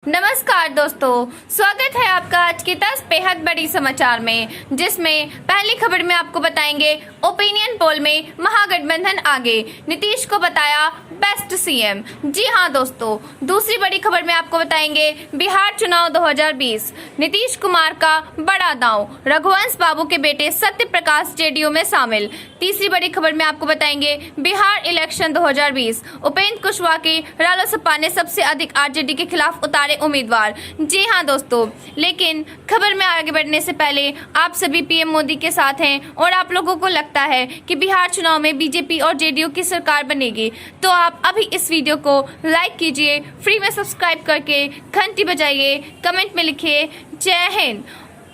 नमस्कार दोस्तों, स्वागत है आपका आज के 10 बेहद बड़ी समाचार में, जिसमें पहली खबर में आपको बताएंगे ओपिनियन पोल में महागठबंधन आगे, नीतीश को बताया बेस्ट सीएम। जी हां दोस्तों, दूसरी बड़ी खबर में आपको बताएंगे बिहार चुनाव 2020, नीतीश कुमार का बड़ा दांव, रघुवंश बाबू के बेटे सत्य प्रकाश जेडीयू में शामिल। तीसरी बड़ी खबर में आपको बताएंगे बिहार इलेक्शन 2020, उपेंद्र कुशवाहा की रालोसपा ने सबसे अधिक आरजेडी के खिलाफ उतारे उम्मीदवार। जी हां दोस्तों, लेकिन खबर में आगे बढ़ने से पहले आप सभी पीएम मोदी के साथ हैं और आप लोगों को लगता है कि बिहार चुनाव में बीजेपी और जेडीयू की सरकार बनेगी, तो आप अभी इस वीडियो को लाइक कीजिए, फ्री में सब्सक्राइब करके घंटी बजाइए, कमेंट में लिखिए जय हिंद।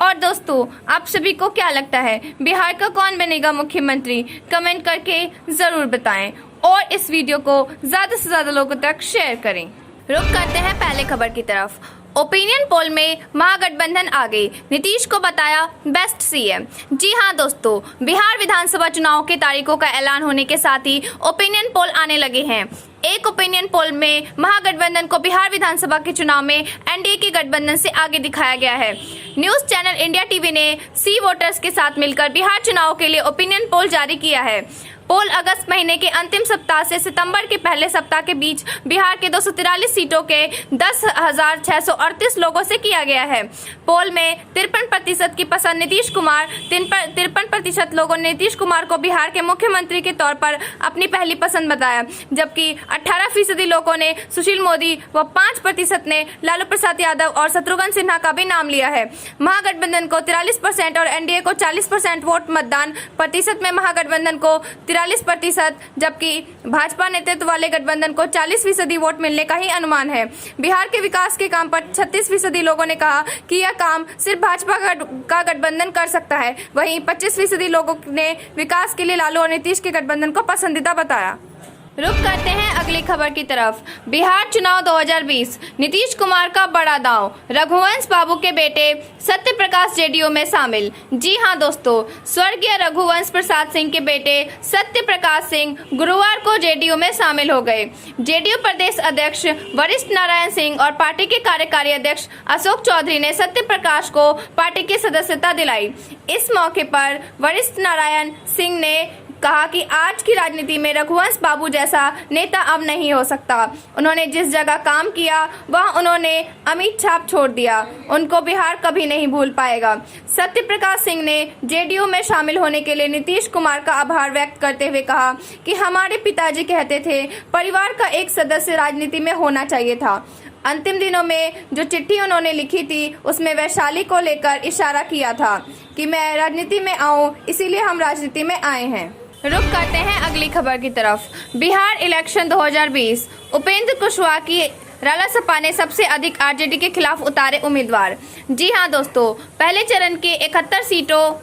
और दोस्तों, आप सभी को क्या लगता है बिहार का कौन बनेगा मुख्यमंत्री, कमेंट करके जरूर बताएं और इस वीडियो को ज्यादा से ज्यादा लोगों तक शेयर करें। रुक करते हैं पहले खबर की तरफ। ओपिनियन पोल में महागठबंधन आगे, नीतीश को बताया बेस्ट सीएम। जी हां दोस्तों, बिहार विधानसभा चुनाव की तारीखों का ऐलान होने के साथ ही ओपिनियन पोल आने लगे हैं। एक ओपिनियन पोल में महागठबंधन को बिहार विधानसभा के चुनाव में एनडीए के गठबंधन से आगे दिखाया गया है। न्यूज चैनल इंडिया टीवी ने सी वोटर्स के साथ मिलकर बिहार चुनाव के लिए ओपिनियन पोल जारी किया है। पोल अगस्त महीने के अंतिम सप्ताह से सितंबर के पहले सप्ताह के बीच बिहार के 243 सीटों के 10,638 लोगों से किया गया है। पोल में 53% की पसंद नीतीश कुमार, 53% लोगों ने नीतीश कुमार को बिहार के मुख्यमंत्री के तौर पर अपनी पहली पसंद बताया, जबकि 18% लोगों ने सुशील मोदी व 5% ने लालू प्रसाद यादव और शत्रुघ्न सिन्हा का भी नाम लिया है। महागठबंधन को 43% और एनडीए को 40% वोट मतदान प्रतिशत में महागठबंधन को 43%, जबकि भाजपा नेतृत्व वाले गठबंधन को 40% वोट मिलने का ही अनुमान है। बिहार के विकास के काम पर 36% लोगों ने कहा कि यह काम सिर्फ भाजपा का गठबंधन कर सकता है। वहीं 25% लोगों ने विकास के लिए लालू और नीतीश के गठबंधन को पसंदीदा बताया। रुक करते हैं अगली खबर की तरफ। बिहार चुनाव 2020, नीतीश कुमार का बड़ा दांव, रघुवंश बाबू के बेटे सत्य प्रकाश जेडीयू में शामिल। जी हां दोस्तों, स्वर्गीय रघुवंश प्रसाद सिंह के बेटे सत्य प्रकाश सिंह गुरुवार को जेडीयू में शामिल हो गए। जेडीयू प्रदेश अध्यक्ष वरिष्ठ नारायण सिंह और पार्टी के कार्यकारी अध्यक्ष अशोक चौधरी ने सत्य प्रकाश को पार्टी की सदस्यता दिलाई। इस मौके पर वरिष्ठ नारायण सिंह ने कहा कि आज की राजनीति में रघुवंश बाबू जैसा नेता अब नहीं हो सकता। उन्होंने जिस जगह काम किया वहां उन्होंने अमिट छाप छोड़ दिया, उनको बिहार कभी नहीं भूल पाएगा। सत्य प्रकाश सिंह ने जेडीयू में शामिल होने के लिए नीतीश कुमार का आभार व्यक्त करते हुए कहा कि हमारे पिताजी कहते थे परिवार का एक सदस्य राजनीति में होना चाहिए था। अंतिम दिनों में जो चिट्ठी उन्होंने लिखी थी उसमें वैशाली को लेकर इशारा किया था कि मैं राजनीति में आऊं, इसीलिए हम राजनीति में आए हैं। रुक करते हैं अगली खबर की तरफ। बिहार इलेक्शन 2020, उपेंद्र कुशवाहा की रालोसपा ने सबसे अधिक आरजेडी के खिलाफ उतारे उम्मीदवार। जी हां दोस्तों, पहले चरण के 71 सीटों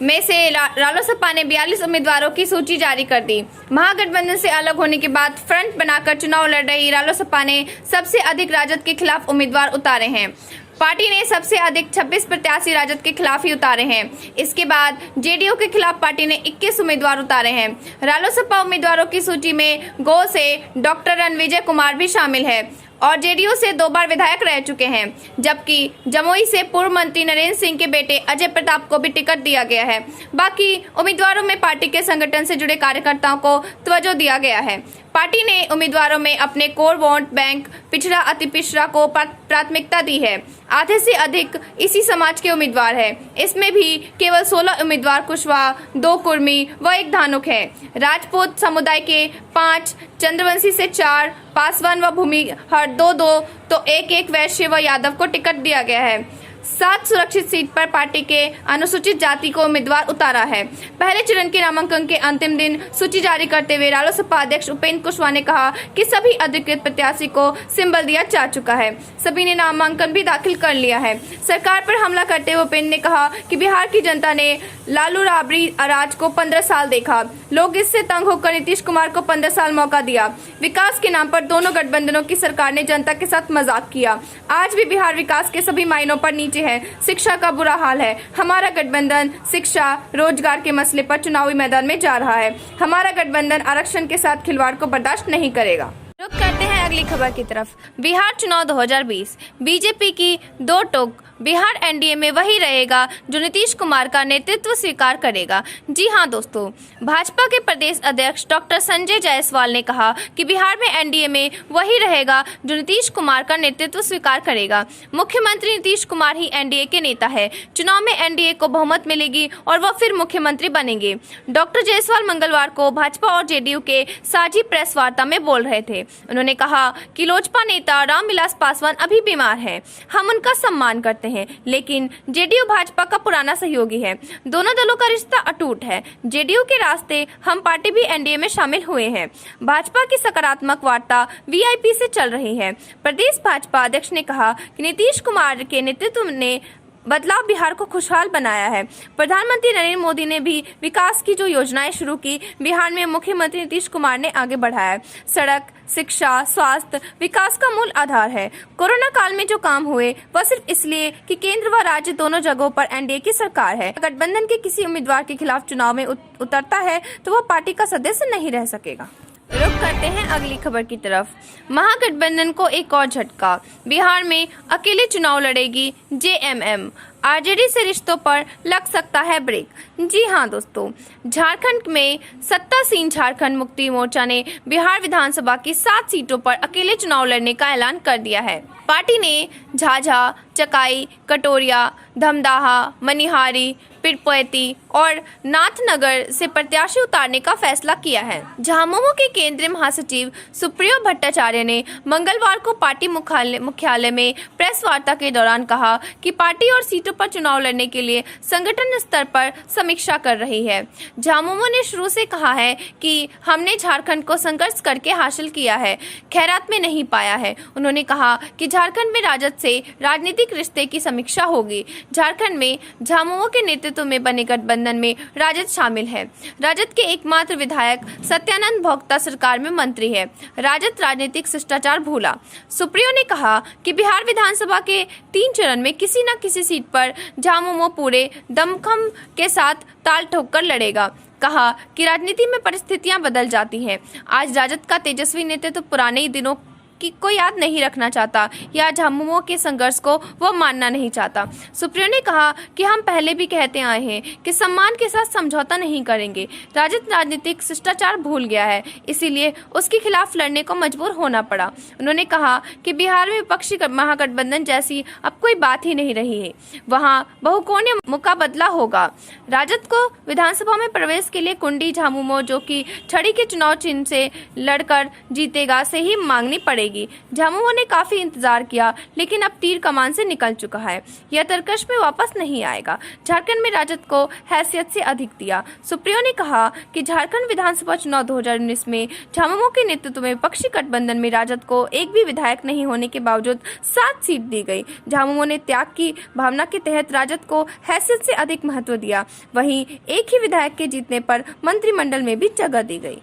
में से रालोसपा ने 42 उम्मीदवारों की सूची जारी कर दी। महागठबंधन से अलग होने के बाद फ्रंट बनाकर चुनाव लड़ रही रालोसपा ने सबसे अधिक राजद के खिलाफ उम्मीदवार उतारे हैं। पार्टी ने सबसे अधिक 26 प्रत्याशी राजद के खिलाफ ही उतारे हैं। इसके बाद जेडीयू के खिलाफ पार्टी ने 21 उम्मीदवार उतारे हैं। रालोसपा उम्मीदवारों की सूची में गो से डॉक्टर रणविजय कुमार भी शामिल है और जेडीयू से 2 बार विधायक रह चुके हैं, जबकि जमुई से पूर्व मंत्री नरेंद्र सिंह के बेटे अजय प्रताप को भी टिकट दिया गया है। बाकी उम्मीदवारों में पार्टी के संगठन से जुड़े कार्यकर्ताओं को तवज्जो दिया गया है। पार्टी ने उम्मीदवारों में अपने कोर वोट बैंक पिछड़ा अति पिछड़ा को प्राथमिकता दी है। आधे से अधिक इसी समाज के उम्मीदवार हैं। इसमें भी केवल 16 उम्मीदवार कुशवाहा, 2 कुर्मी व 1 धानुक है। राजपूत समुदाय के 5, चंद्रवंशी से 4, पासवान व भूमिहर 2-2 तो 1-1 वैश्य व यादव को टिकट दिया गया है। 7 सुरक्षित सीट पर पार्टी के अनुसूचित जाति को उम्मीदवार उतारा है। पहले चरण के नामांकन के अंतिम दिन सूची जारी करते हुए रालोसपा अध्यक्ष उपेंद्र कुशवाहा ने कहा कि सभी अधिकृत प्रत्याशी को सिंबल दिया जा चुका है। सभी ने नामांकन भी दाखिल कर लिया है। सरकार पर हमला करते हुए उपेंद्र ने कहा कि बिहार की जनता ने लालू राबड़ी राज को 15 साल देखा। लोग इससे तंग होकर नीतीश कुमार को 15 साल मौका दिया। विकास के नाम पर दोनों गठबंधनों की सरकार ने जनता के साथ मजाक किया। आज भी बिहार विकास के सभी मायनों पर नीचे है। शिक्षा का बुरा हाल है। हमारा गठबंधन शिक्षा, रोजगार के मसले पर चुनावी मैदान में जा रहा है। हमारा गठबंधन आरक्षण के साथ खिलवाड़ को बर्दाश्त नहीं करेगा। रुक करते हैं अगली खबर की तरफ। बिहार चुनाव 2020, बीजेपी की दो टोक। बिहार एनडीए में वही रहेगा जो नीतीश कुमार का नेतृत्व स्वीकार करेगा। जी हां दोस्तों, भाजपा के प्रदेश अध्यक्ष डॉक्टर संजय जायसवाल ने कहा कि बिहार में एनडीए में वही रहेगा जो नीतीश कुमार का नेतृत्व स्वीकार करेगा। मुख्यमंत्री नीतीश कुमार ही एनडीए के नेता है। चुनाव में एनडीए को बहुमत मिलेगी और वह फिर मुख्यमंत्री बनेंगे। डॉक्टर जायसवाल मंगलवार को भाजपा और जेडीयू के साझी प्रेस वार्ता में बोल रहे थे। उन्होंने कहा कि लोजपा नेता रामविलास पासवान अभी बीमार हैं। हम उनका सम्मान करते हैं, लेकिन जेडीयू भाजपा का पुराना सहयोगी है। दोनों दलों का रिश्ता अटूट है। जेडीयू के रास्ते हम पार्टी भी एनडीए में शामिल हुए हैं। भाजपा की सकारात्मक वार्ता वीआईपी से चल रही है। प्रदेश भाजपा अध्यक्ष ने कहा कि नीतीश कुमार के नेतृत्व ने बदलाव बिहार को खुशहाल बनाया है। प्रधानमंत्री नरेंद्र मोदी ने भी विकास की जो योजनाएं शुरू की, बिहार में मुख्यमंत्री नीतीश कुमार ने आगे बढ़ाया। सड़क, शिक्षा, स्वास्थ्य विकास का मूल आधार है। कोरोना काल में जो काम हुए वह सिर्फ इसलिए कि केंद्र व राज्य दोनों जगहों पर एनडीए की सरकार है। गठबंधन के किसी उम्मीदवार के खिलाफ चुनाव में उतरता है तो वह पार्टी का सदस्य नहीं रह सकेगा। रुख करते हैं अगली खबर की तरफ। महागठबंधन को एक और झटका। बिहार में अकेले चुनाव लड़ेगी जेएमएम। आरजेडी से रिश्तों पर लग सकता है ब्रेक। जी हां दोस्तों, झारखंड में सत्तासीन झारखंड मुक्ति मोर्चा ने बिहार विधानसभा की 7 सीटों पर अकेले चुनाव लड़ने का ऐलान कर दिया है। पार्टी ने झाझा, चकाई, कटोरिया, धमदाहा, मनिहारी, पीरपैंती और नाथनगर से प्रत्याशी उतारने का फैसला किया है। झामुमो के केंद्रीय महासचिव सुप्रियो भट्टाचार्य ने मंगलवार को पार्टी मुख्यालय में प्रेस वार्ता के दौरान कहा कि पार्टी और सीटों पर चुनाव लड़ने के लिए संगठन स्तर पर समीक्षा कर रही है। झामुमो ने शुरू से कहा है कि हमने झारखंड को संघर्ष करके हासिल किया है, खैरात में नहीं पाया है। उन्होंने कहा कि झारखंड में राजद से राजनीतिक रिश्ते की समीक्षा होगी। झारखंड में झामुमो के नेतृत्व में बने गठबंधन में राजद शामिल है। राजद के एकमात्र विधायक सत्यानंद भोक्ता सरकार में मंत्री है। राजद राजनीतिक शिष्टाचार भूला। सुप्रियो ने कहा कि बिहार विधानसभा के 3 चरण में किसी न किसी सीट पर झामुमो पूरे दमखम के साथ ताल ठोककर लड़ेगा। कहा कि राजनीति में परिस्थितियां बदल जाती हैं। आज राजद का तेजस्वी नेतृत्व पुराने ही दिनों कि कोई याद नहीं रखना चाहता या झामुमो के संघर्ष को वो मानना नहीं चाहता। सुप्रियो ने कहा कि हम पहले भी कहते आए हैं कि सम्मान के साथ समझौता नहीं करेंगे। राजद राजनीतिक शिष्टाचार भूल गया है, इसीलिए उसके खिलाफ लड़ने को मजबूर होना पड़ा। उन्होंने कहा कि बिहार में विपक्षी महागठबंधन जैसी अब कोई बात ही नहीं रही है, वहाँ बहुकोणीय मुकाबला होगा। राजद को विधानसभा में प्रवेश के लिए कुंडी झामुमो, जो कि छड़ी के चुनाव चिन्ह से लड़कर जीतेगा, से ही मांगनी पड़ेगी। झामुमो ने काफी इंतजार किया, लेकिन अब तीर कमान से निकल चुका है। यह तरकश में वापस नहीं आएगा। झारखंड में राजद को हैसियत से अधिक दिया। सुप्रियो ने कहा कि झारखंड विधानसभा चुनाव 2019 में झामुमो के नेतृत्व में विपक्षी गठबंधन में राजद को एक भी विधायक नहीं होने के बावजूद 7 सीट दी गई। झामुमो ने त्याग की भावना के तहत राजद को हैसियत से अधिक महत्व दिया। वहीं एक ही विधायक के जीतने पर मंत्रिमंडल में भी जगह दी गई।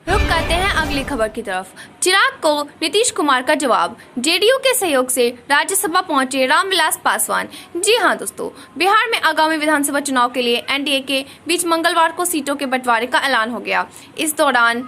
रुक करते हैं अगली खबर की तरफ। चिराग को नीतीश कुमार का जवाब। जेडीयू के सहयोग से राज्यसभा पहुंचे रामविलास पासवान। जी हां दोस्तों, बिहार में आगामी विधानसभा चुनाव के लिए एनडीए के बीच मंगलवार को सीटों के बंटवारे का ऐलान हो गया। इस दौरान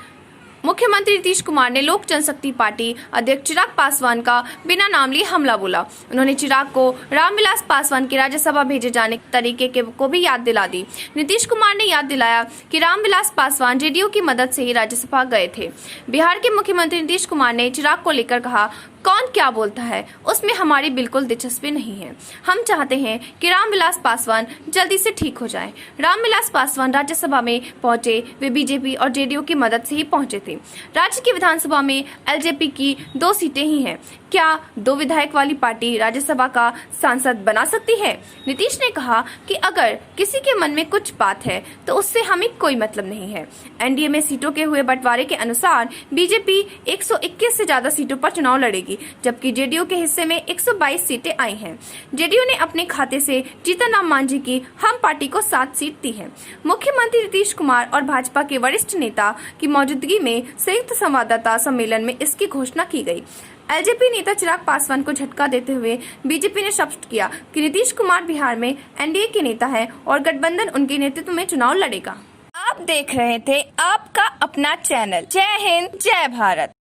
मुख्यमंत्री नीतीश कुमार ने लोक जनशक्ति पार्टी अध्यक्ष चिराग पासवान का बिना नाम लिए हमला बोला। उन्होंने चिराग को रामविलास पासवान के राज्यसभा भेजे जाने के तरीके को भी याद दिला दी। नीतीश कुमार ने याद दिलाया कि रामविलास पासवान जेडीयू की मदद से ही राज्यसभा गए थे। बिहार के मुख्यमंत्री नीतीश कुमार ने चिराग को लेकर कहा, कौन क्या बोलता है उसमें हमारी बिल्कुल दिलचस्पी नहीं है। हम चाहते हैं कि रामविलास पासवान जल्दी से ठीक हो जाएं। रामविलास पासवान राज्यसभा में पहुंचे, वे बीजेपी और जेडीयू की मदद से ही पहुंचे थे। राज्य की विधानसभा में एलजेपी की 2 सीटें ही हैं। क्या 2 विधायक वाली पार्टी राज्यसभा का सांसद बना सकती है? नीतीश ने कहा कि अगर किसी के मन में कुछ बात है तो उससे हमें कोई मतलब नहीं है। एनडीए में सीटों के हुए बंटवारे के अनुसार बीजेपी 121 से ज्यादा सीटों पर चुनाव लड़ेगी, जबकि जेडीयू के हिस्से में 122 सीटें आई हैं। जेडीयू ने अपने खाते से जीतन राम मांझी की हम पार्टी को 7 सीट दी है। मुख्यमंत्री नीतीश कुमार और भाजपा के वरिष्ठ नेता की मौजूदगी में संयुक्त संवाददाता सम्मेलन में इसकी घोषणा की गई। एलजेपी नेता चिराग पासवान को झटका देते हुए बीजेपी ने स्पष्ट किया कि नीतीश कुमार बिहार में एनडीए के नेता है और गठबंधन उनके नेतृत्व में चुनाव लड़ेगा। आप देख रहे थे आपका अपना चैनल। जय हिंद, जय भारत।